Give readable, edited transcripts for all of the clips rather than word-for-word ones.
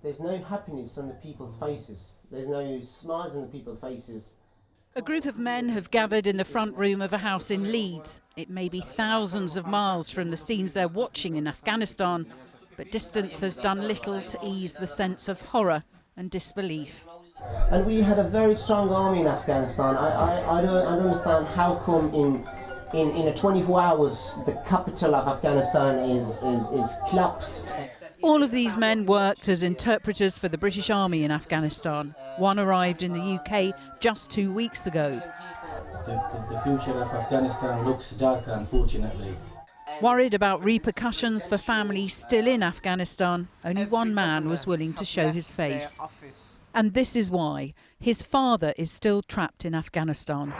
There's no happiness on the people's faces. There's no smiles on the people's faces. A group of men have gathered in the front room of a house in Leeds. It may be thousands of miles from the scenes they're watching in Afghanistan, but distance has done little to ease the sense of horror and disbelief. And we had a very strong army in Afghanistan. I don't understand how come in a 24 hours the capital of Afghanistan is collapsed. All of these men worked as interpreters for the British Army in Afghanistan. One arrived in the UK just 2 weeks ago. The future of Afghanistan looks dark, unfortunately. Worried about repercussions for families still in Afghanistan, only one man was willing to show his face. And this is why. His father is still trapped in Afghanistan.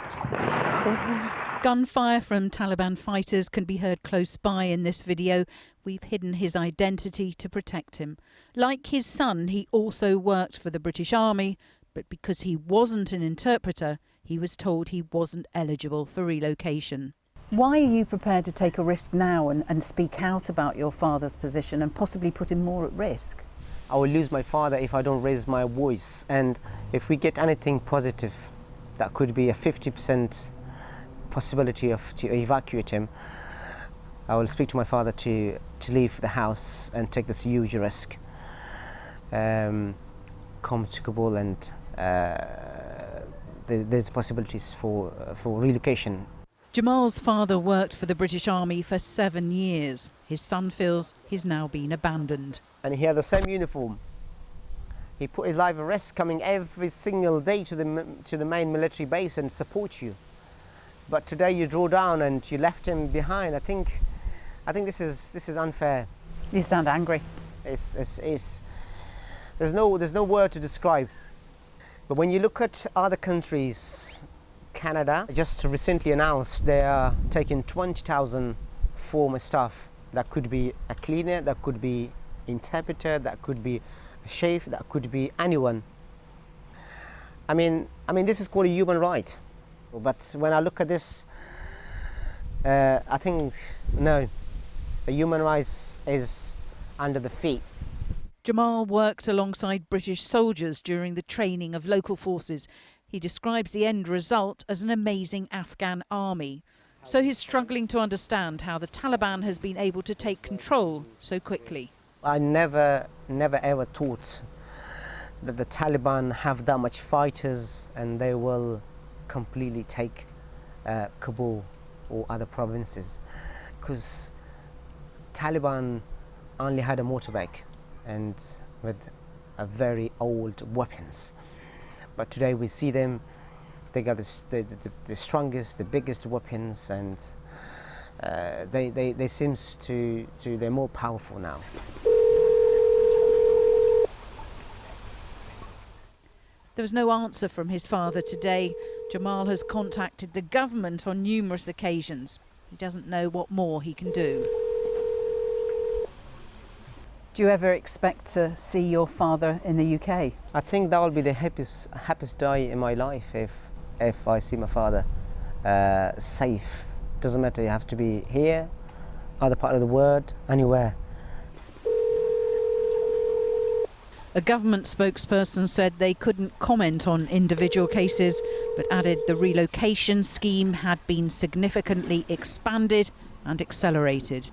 Gunfire from Taliban fighters can be heard close by in this video. We've hidden his identity to protect him. Like his son, he also worked for the British Army, but because he wasn't an interpreter, he was told he wasn't eligible for relocation. Why are you prepared to take a risk now and speak out about your father's position and possibly put him more at risk? I will lose my father if I don't raise my voice, and if we get anything positive, that could be a 50% possibility to evacuate him. I will speak to my father to leave the house and take this huge risk, come to Kabul, and there's possibilities for relocation. Jamal's father worked for the British Army for 7 years. His son feels he's now been abandoned. And he had the same uniform. He put his life at risk, coming every single day to the main military base and support you. But today you draw down and you left him behind. I think this is unfair. You sound angry. There's no word to describe. But when you look at other countries, Canada just recently announced they are taking 20,000 former staff. That could be a cleaner, that could be interpreter, that could be a chef, that could be anyone. I mean this is called a human right. But when I look at this, I think no, the human rights is under the feet. Jamal worked alongside British soldiers during the training of local forces. He describes the end result as an amazing Afghan army. So he's struggling to understand how the Taliban has been able to take control so quickly. I never ever thought that the Taliban have that much fighters and they will completely take Kabul or other provinces, because Taliban only had a motorbike and with a very old weapons. But today we see them, they got the strongest, the biggest weapons, and they seems to they're more powerful now. There was no answer from his father today. Jamal has contacted the government on numerous occasions. He doesn't know what more he can do. Do you ever expect to see your father in the UK? I think that will be the happiest day in my life if I see my father safe. Doesn't matter, you have to be here, other part of the world, anywhere. A government spokesperson said they couldn't comment on individual cases, but added the relocation scheme had been significantly expanded and accelerated.